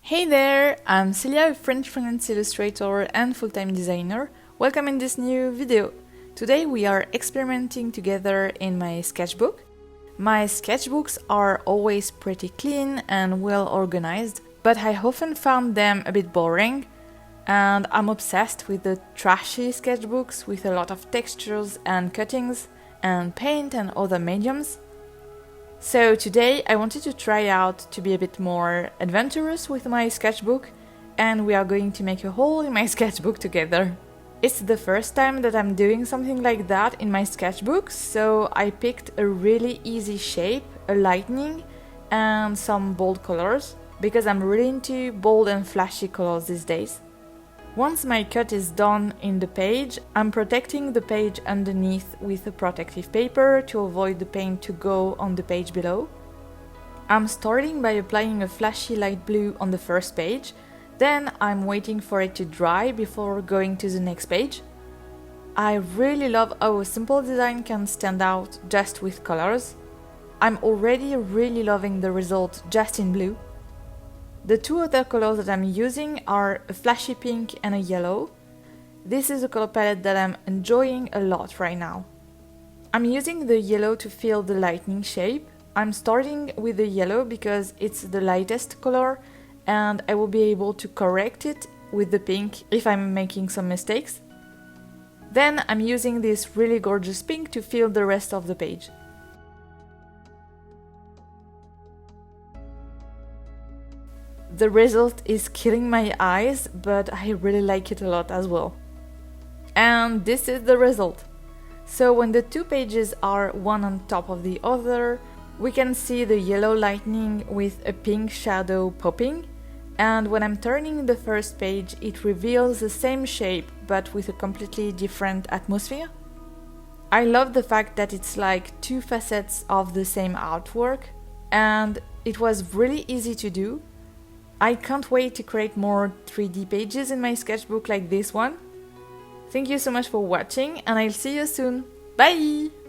Hey there, I'm Celia, a French freelance illustrator and full-time designer. Welcome in this new video. Today we are experimenting together in my sketchbook. My sketchbooks are always pretty clean and well organized, but I often found them a bit boring, and I'm obsessed with the trashy sketchbooks with a lot of textures and cuttings and paint and other mediums. So today I wanted to try out to be a bit more adventurous with my sketchbook, and we are going to make a hole in my sketchbook together. It's the first time that I'm doing something like that in my sketchbook, so I picked a really easy shape, a lightning, and some bold colors, because I'm really into bold and flashy colors these days. Once my cut is done in the page, I'm protecting the page underneath with a protective paper to avoid the paint to go on the page below. I'm starting by applying a flashy light blue on the first page, then I'm waiting for it to dry before going to the next page. I really love how a simple design can stand out just with colors. I'm already really loving the result just in blue. The two other colors that I'm using are a flashy pink and a yellow. This is a color palette that I'm enjoying a lot right now. I'm using the yellow to fill the lightning shape. I'm starting with the yellow because it's the lightest color and I will be able to correct it with the pink if I'm making some mistakes. Then I'm using this really gorgeous pink to fill the rest of the page. The result is killing my eyes, but I really like it a lot as well. And this is the result. So when the two pages are one on top of the other, we can see the yellow lightning with a pink shadow popping, and when I'm turning the first page, it reveals the same shape but with a completely different atmosphere. I love the fact that it's like two facets of the same artwork, and it was really easy to do. I can't wait to create more 3D pages in my sketchbook like this one. Thank you so much for watching, and I'll see you soon. Bye!